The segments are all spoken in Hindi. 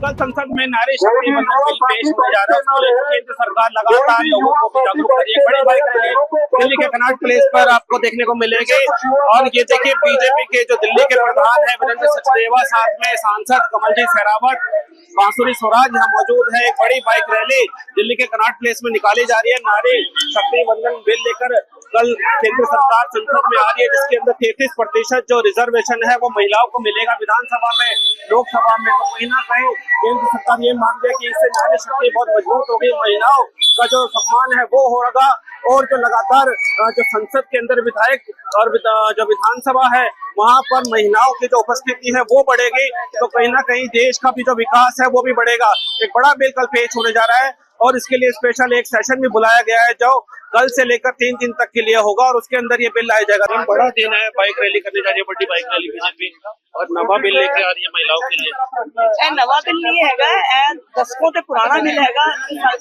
कल संसद में नारी शक्ति वंदन बिल पेश होने जा रहा है। केंद्र सरकार लगातार लोगों को जागरूक कर रही है। बड़ी बाइक रैली दिल्ली के कनॉट प्लेस पर आपको देखने को मिलेगी। और ये देखिए बीजेपी के जो दिल्ली के प्रधान है वीरेंद्र सचदेवा, साथ में सांसद कमलजीत शेरावत, बांसुरी स्वराज यहाँ मौजूद है। एक बड़ी बाइक रैली दिल्ली के कनॉट प्लेस में निकाली जा रही है। नारी शक्ति वंदन बिल लेकर कल केंद्र सरकार संसद में आ रही है, जिसके अंदर 33% जो रिजर्वेशन है वो महिलाओं को मिलेगा विधानसभा में, लोकसभा में। तो कहीं ना कहीं केंद्र सरकार ये मान रही है कि इससे नारी शक्ति बहुत मजबूत होगी, महिलाओं का जो सम्मान है वो होगा। और जो लगातार जो संसद के अंदर विधायक और जो विधानसभा है वहां पर महिलाओं की जो उपस्थिति है वो बढ़ेगी, तो कहीं ना कहीं देश का भी जो विकास है वो भी बढ़ेगा। एक बड़ा बिल कल पेश होने जा रहा है और इसके लिए स्पेशल एक सेशन भी बुलाया गया है जो कल से लेकर 3 दिन तक के लिए होगा और उसके अंदर ये बिल लाया जाएगा। बड़ा दिन है, बाइक रैली करने जा रही है, बड़ी बाइक रैली बीजेपी और नवा बिल लेके आ रही है महिलाओं के लिए। नवा बिल नहीं है, दशकों से पुराना बिल है।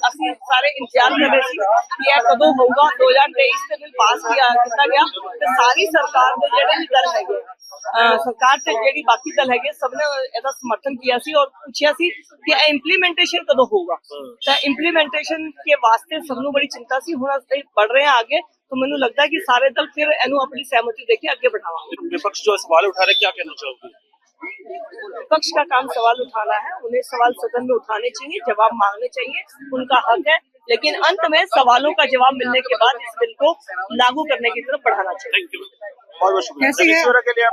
असं सारे इंतजार कर रहे थे कि कदों होगा। 2023 से बिल पास किया गया तो सारी सरकार के जेडे भी दल है सरकार से जेडी बाकी दल है सबने ਇਹਦਾ समर्थन किया सी और पूछा सी कि इंप्लीमेंटेशन कदों होगा। तो इंप्लीमेंटेशन के वास्ते सबनों बड़ी चिंता सी। हुण ਅਸੀਂ बढ़ रहे हैं आगे, तो मैंने लगता है कि सारे दल फिर इन्हों अपनी सहमति देके आगे बढ़ावा। विपक्ष जो सवाल उठा रहे, क्या कहना चाहोगे? विपक्ष का काम सवाल उठाना है, उन्हें सवाल सदन में उठाने चाहिए, जवाब मांगने चाहिए, उनका हक है। लेकिन अंत में सवालों का जवाब मिलने के बाद इस बिल को लागू करने की तरफ बढ़ाना चाहिए। थैंक यू, बहुत बहुत शुक्रिया के लिए।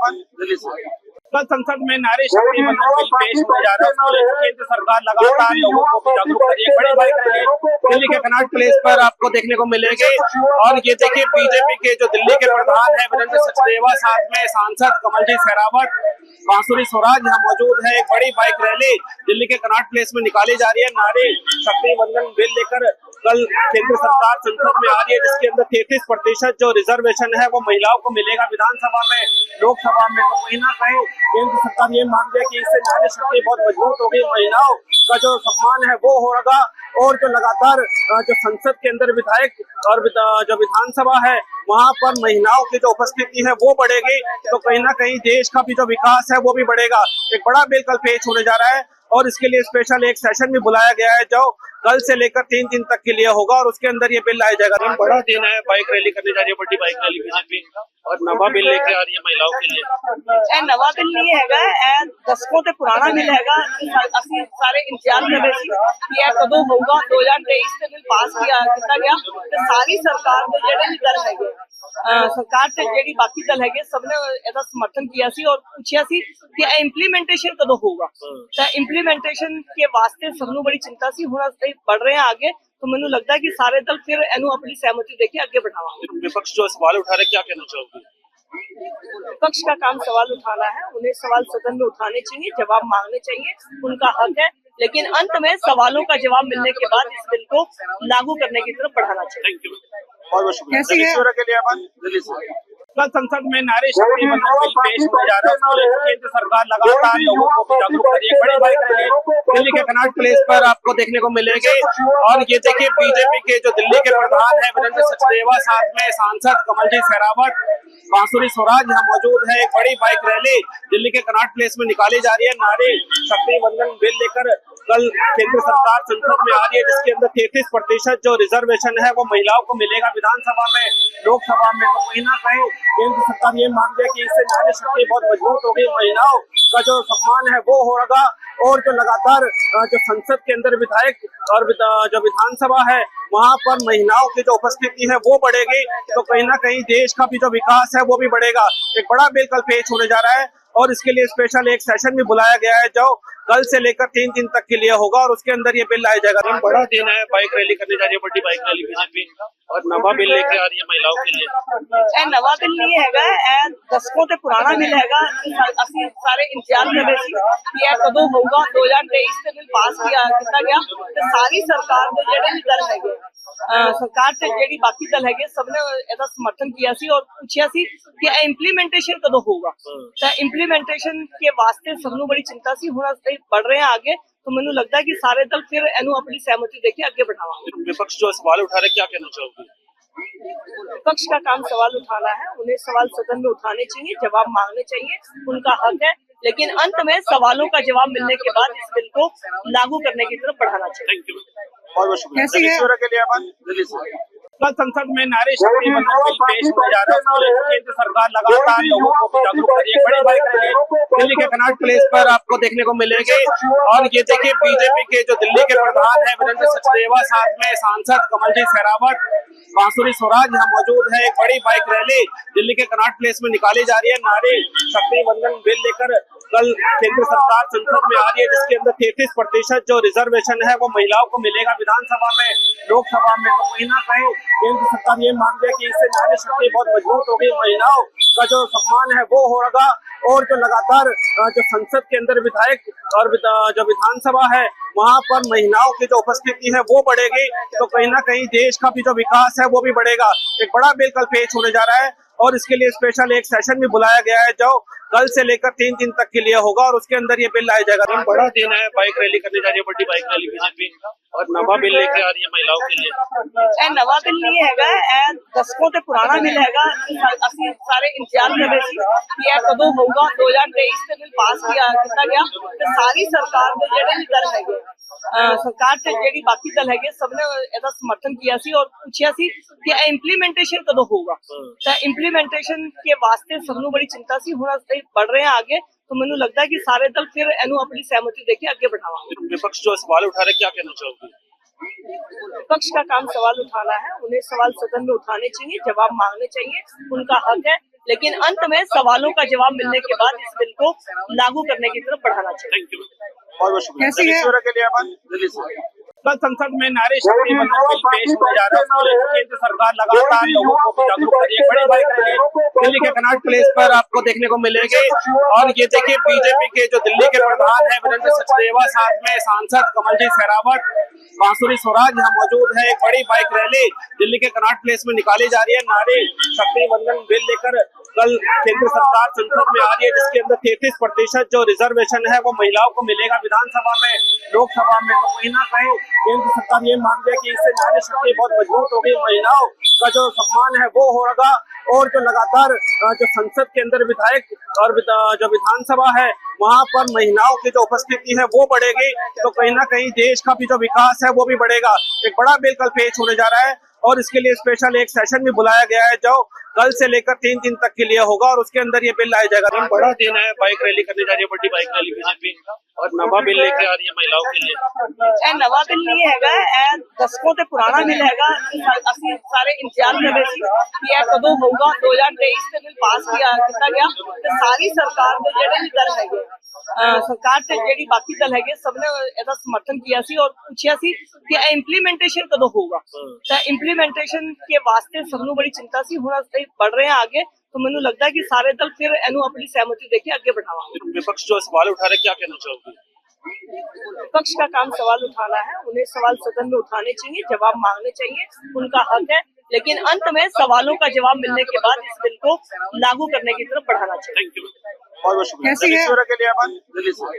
कल संसद में नारी शक्ति वंदन बिल पेश होने जा रहा है। केंद्र सरकार लगातार लोगों को जागरूक कर रही है। बड़ी बाइक रैली दिल्ली के कनॉट प्लेस पर आपको देखने को मिलेगी। और ये देखिए बीजेपी के जो दिल्ली के प्रधान है वीरेंद्र सचदेवा, साथ में सांसद कमलजीत शेरावत, बांसुरी स्वराज यहाँ मौजूद है। एक बड़ी बाइक रैली दिल्ली के कनॉट प्लेस में निकाली जा रही है। नारी शक्ति वंदन बिल लेकर कल केंद्र सरकार संसद में आ रही है, जिसके अंदर 33% जो रिजर्वेशन है वो महिलाओं को मिलेगा विधानसभा में, लोकसभा में। तो कहीं ना कहीं केंद्र सरकार ये मान रही है कि इससे नारी शक्ति बहुत मजबूत होगी, महिलाओं का जो सम्मान है वो होगा। और जो लगातार जो संसद के अंदर विधायक और जो विधानसभा है वहां पर महिलाओं की जो उपस्थिति है वो बढ़ेगी, तो कहीं ना कहीं देश का भी जो विकास है वो भी बढ़ेगा। एक बड़ा बिल कल पेश होने जा रहा है और इसके लिए स्पेशल एक सेशन भी बुलाया गया है जो कल से लेकर 3 दिन तक के लिए होगा और उसके अंदर ये बिल लाया जाएगा। बड़ा दिन है, बाइक रैली करने जा रही है, बड़ी बाइक रैली बीजेपी और नवा बिल लेके आ रही है महिलाओं के लिए। नवा बिल नहीं है, दशकों से पुराना बिल है। असं सारे इंतजार कर रहे थे कि कदों होगा। 2023 से बिल पास किया गया तो सारी सरकार के जेडे भी दल है सरकार से जेडी बाकी दल है सबने ਇਹਦਾ समर्थन किया सी और पूछा सी कि इंप्लीमेंटेशन कदों होगा। तो इंप्लीमेंटेशन के वास्ते सबनों बड़ी चिंता सी। हुण ਅਸੀਂ बढ़ रहे हैं आगे, तो मैंने लगता है कि सारे दल फिर इन्हों अपनी सहमति देके आगे बढ़ावा। विपक्ष जो सवाल उठा रहे, क्या कहना चाहोगे? विपक्ष का काम सवाल उठाना है, उन्हें सवाल सदन में उठाने चाहिए, जवाब मांगने चाहिए, उनका हक है। लेकिन अंत में सवालों का जवाब मिलने के बाद इस बिल को लागू करने की तरफ बढ़ाना चाहिए। थैंक यू, बहुत बहुत शुक्रिया के लिए। कल संसद में नारी शक्ति वंदन बिल पेश होने जा रहा है। केंद्र सरकार लगातार लोगों को जागरूक कर रही है। बड़ी बाइक रैली दिल्ली के कनॉट प्लेस पर आपको देखने को मिलेगी। और ये देखिए बीजेपी के जो दिल्ली के प्रधान है वीरेंद्र सचदेवा, साथ में सांसद कमलजीत शेरावत, बांसुरी स्वराज यहाँ मौजूद है। एक बड़ी बाइक रैली दिल्ली के कनॉट प्लेस में निकाली जा रही है। नारी शक्ति वंदन बिल लेकर कल केंद्र सरकार संसद में आ रही है, जिसके अंदर 33% जो रिजर्वेशन है वो महिलाओं को मिलेगा विधानसभा में, लोकसभा में। तो कहीं ना कहीं केंद्र सरकार ये मान रही है कि इससे नारी शक्ति बहुत मजबूत होगी, महिलाओं का जो सम्मान है वो होगा। और जो लगातार जो संसद के अंदर विधायक और जो विधानसभा है वहां पर महिलाओं की जो उपस्थिति है वो बढ़ेगी, तो कहीं ना कहीं देश का भी जो विकास है वो भी बढ़ेगा। एक बड़ा बिल कल पेश होने जा रहा है और इसके लिए स्पेशल एक सेशन भी बुलाया गया है जो कल से लेकर 3 दिन तक के लिए होगा और उसके अंदर ये बिल लाया जाएगा। बड़ा दिन है, बाइक रैली करने जा रही है, बड़ी बाइक रैली बीजेपी और नवा बिल लेके आ रही है महिलाओं के लिए। नवा बिल नहीं है, दशकों से पुराना बिल है। असं सारे इंतजार कर रहे थे कि कदों होगा। 2023 से बिल पास किया गया तो सारी सरकार के जेडे भी दल है सरकार से जेडी बाकी दल है सबने ਇਹਦਾ समर्थन किया सी और पूछा सी कि इंप्लीमेंटेशन कदों होगा। तो इंप्लीमेंटेशन के वास्ते सबनों बड़ी चिंता सी। हुण ਅਸੀਂ बढ़ रहे हैं आगे, तो मैंने लगता है कि सारे दल फिर इन्हों अपनी सहमति देके आगे बढ़ावा। विपक्ष जो सवाल उठा रहे, क्या कहना चाहोगे? विपक्ष का काम सवाल उठाना है, उन्हें सवाल सदन में उठाने चाहिए, जवाब मांगने चाहिए, उनका हक है। लेकिन अंत में सवालों का जवाब मिलने के बाद इस बिल को लागू करने की तरफ बढ़ाना चाहिए। थैंक यू, बहुत बहुत शुक्रिया। के लिए अपन दिल्ली से कल संसद में नारी शक्ति बंधन बिल पेश होने जा रहा है। उसको लेकर केंद्र सरकार लगातार लोगों को भी जागरूक कर रही है। बड़ी बाइक रैली दिल्ली के कनॉट प्लेस पर आपको देखने को मिलेगी। और ये देखिए बीजेपी के जो दिल्ली के प्रधान है वीरेंद्र सचदेवा, साथ में सांसद कमलजीत शेरावत, बांसुरी स्वराज यहाँ मौजूद है। एक बड़ी बाइक रैली दिल्ली के कनॉट प्लेस में निकाली जा रही है। नारी शक्ति बंधन बिल लेकर कल केंद्र सरकार संसद में आ रही है, जिसके अंदर 33% जो रिजर्वेशन है वो महिलाओं को मिलेगा विधानसभा में, लोकसभा में। तो कहीं ना कहीं केंद्र सरकार ये मान रही है कि इससे नारी शक्ति बहुत मजबूत होगी, महिलाओं का जो सम्मान है वो होगा। और जो लगातार जो संसद के अंदर विधायक और जो विधानसभा है वहां पर महिलाओं की जो उपस्थिति है वो बढ़ेगी, तो कहीं ना कहीं देश का भी जो विकास है वो भी बढ़ेगा। एक बड़ा बिल कल पेश होने जा रहा है और इसके लिए स्पेशल एक सेशन भी बुलाया गया है जो कल से लेकर 3 दिन तक के लिए होगा और उसके अंदर ये बिल लाया जाएगा। बड़ा दिन है, बाइक रैली करने जा रही है, बड़ी बाइक रैली बीजेपी और नवा बिल लेके आ रही है महिलाओं के लिए। नवा बिल नहीं है, दशकों से पुराना बिल है। ਅਸੀਂ ਸਾਰੇ ਇੰਤਜ਼ਾਰ ਕਰ ਰਹੇ ਸੀ ਕਿ ਇਹ ਕਦੋਂ ਹੋਊਗਾ। 2023 ਤੇ ਬਿਲ ਪਾਸ ਕੀਤਾ ਗਿਆ ਤੇ ਸਾਰੀ ਸਰਕਾਰ ਦੇ ਜਿਹੜੇ ਵੀ ਦਲ ਹੈਗੇ ਸਰਕਾਰ ਤੇ ਜਿਹੜੀ ਬਾਕੀ ਦਲ ਹੈਗੇ ਸਭ ਨੇ ਇਹਦਾ ਸਮਰਥਨ ਕੀਤਾ ਸੀ ਔਰ ਪੁੱਛਿਆ ਸੀ ਕਿ ਇਹ ਇੰਪਲੀਮੈਂਟੇਸ਼ਨ ਕਦੋਂ ਹੋਊਗਾ। ਤਾਂ ਇੰਪਲੀਮੈਂਟੇਸ਼ਨ के वास्ते सबनों बड़ी चिंता सी। हुण ਅਸੀਂ बढ़ रहे हैं आगे, तो मैनू लगता है कि सारे दल फिर इनू अपनी सहमति देके आगे बढ़ावांगे। विपक्ष जो सवाल उठा रहे क्या कहना चाहोगे? विपक्ष का काम सवाल उठाना है, उन्हें सवाल सदन में उठाने चाहिए, जवाब मांगने चाहिए, उनका हक है। लेकिन अंत में सवालों का जवाब मिलने के बाद इस बिल को लागू करने की तरफ बढ़ाना चाहिए। थैंक यू, बहुत बहुत शुक्रिया। के लिए अपन दिल्ली से कल संसद में नारी शक्ति बंधन बिल पेश होने जा रहा है। उसको लेकर केंद्र सरकार लगातार लोगों को भी जागरूक कर रही है। बड़ी बाइक रैली दिल्ली के कनॉट प्लेस पर आपको देखने को मिलेगी। और ये देखिए बीजेपी के जो दिल्ली के प्रधान है वीरेंद्र सचदेवा, साथ में सांसद कमलजीत शेरावत, बांसुरी स्वराज यहाँ मौजूद है। एक बड़ी बाइक रैली दिल्ली के कनॉट प्लेस में निकाली जा रही है। नारी शक्ति बंधन बिल लेकर कल केंद्र सरकार संसद में आ रही है, जिसके अंदर 33% जो रिजर्वेशन है वो महिलाओं को मिलेगा विधानसभा में, लोकसभा में। तो कहीं ना कहीं केंद्र सरकार ये मान रही है कि इससे नारी शक्ति बहुत मजबूत होगी, महिलाओं का जो सम्मान है वो होगा। और जो लगातार जो संसद के अंदर विधायक और जो विधानसभा है वहां पर महिलाओं की जो उपस्थिति है वो बढ़ेगी, तो कहीं ना कहीं देश का भी जो विकास है वो भी बढ़ेगा। एक बड़ा बिल कल पेश होने जा रहा है और इसके लिए स्पेशल एक सेशन भी बुलाया गया है जो कल से लेकर 3 दिन तक के लिए होगा और उसके अंदर ये बिल लाया जाएगा। बड़ा दिन है, बाइक रैली करने जा रही है, बड़ी बाइक रैली बीजेपी और नवा बिल लेके आ रही है महिलाओं के लिए। नवा बिल नहीं है, दशकों से पुराना बिल है। ਅਸੀਂ ਸਾਰੇ ਇੰਤਜ਼ਾਰ ਕਰ ਰਹੇ ਸੀ ਕਿ ਇਹ ਕਦੋਂ ਹੋਊਗਾ। 2023 ਤੇ ਬਿਲ ਪਾਸ ਕੀਤਾ ਗਿਆ ਤੇ ਸਾਰੀ ਸਰਕਾਰ ਦੇ ਜਿਹੜੇ ਵੀ ਦਲ ਹੈਗੇ ਸਰਕਾਰ ਤੇ ਜਿਹੜੀ ਬਾਕੀ ਦਲ ਹੈਗੇ ਸਭ ਨੇ ਇਹਦਾ ਸਮਰਥਨ ਕੀਤਾ ਸੀ ਔਰ ਪੁੱਛਿਆ ਸੀ ਕਿ ਇਹ ਇੰਪਲੀਮੈਂਟੇਸ਼ਨ ਕਦੋਂ ਹੋਊਗਾ। ਤਾਂ ਇੰਪਲੀਮੈਂਟੇਸ਼ਨ के वास्ते सबनों बड़ी चिंता सी। हुण ਅਸੀਂ बढ़ रहे हैं आगे, तो मैनू लगता है कि सारे दल फिर इनू अपनी सहमति देके आगे बढ़ावांगे। विपक्ष जो सवाल उठा रहे क्या कहना चाहोगे? विपक्ष का काम सवाल उठाना है, उन्हें सवाल सदन में उठाने चाहिए, जवाब मांगने चाहिए, उनका हक है। लेकिन अंत में सवालों का जवाब मिलने के बाद इस बिल को लागू करने की तरफ बढ़ाना चाहिए। थैंक यू, बहुत बहुत शुक्रिया। के लिए अपन दिल्ली से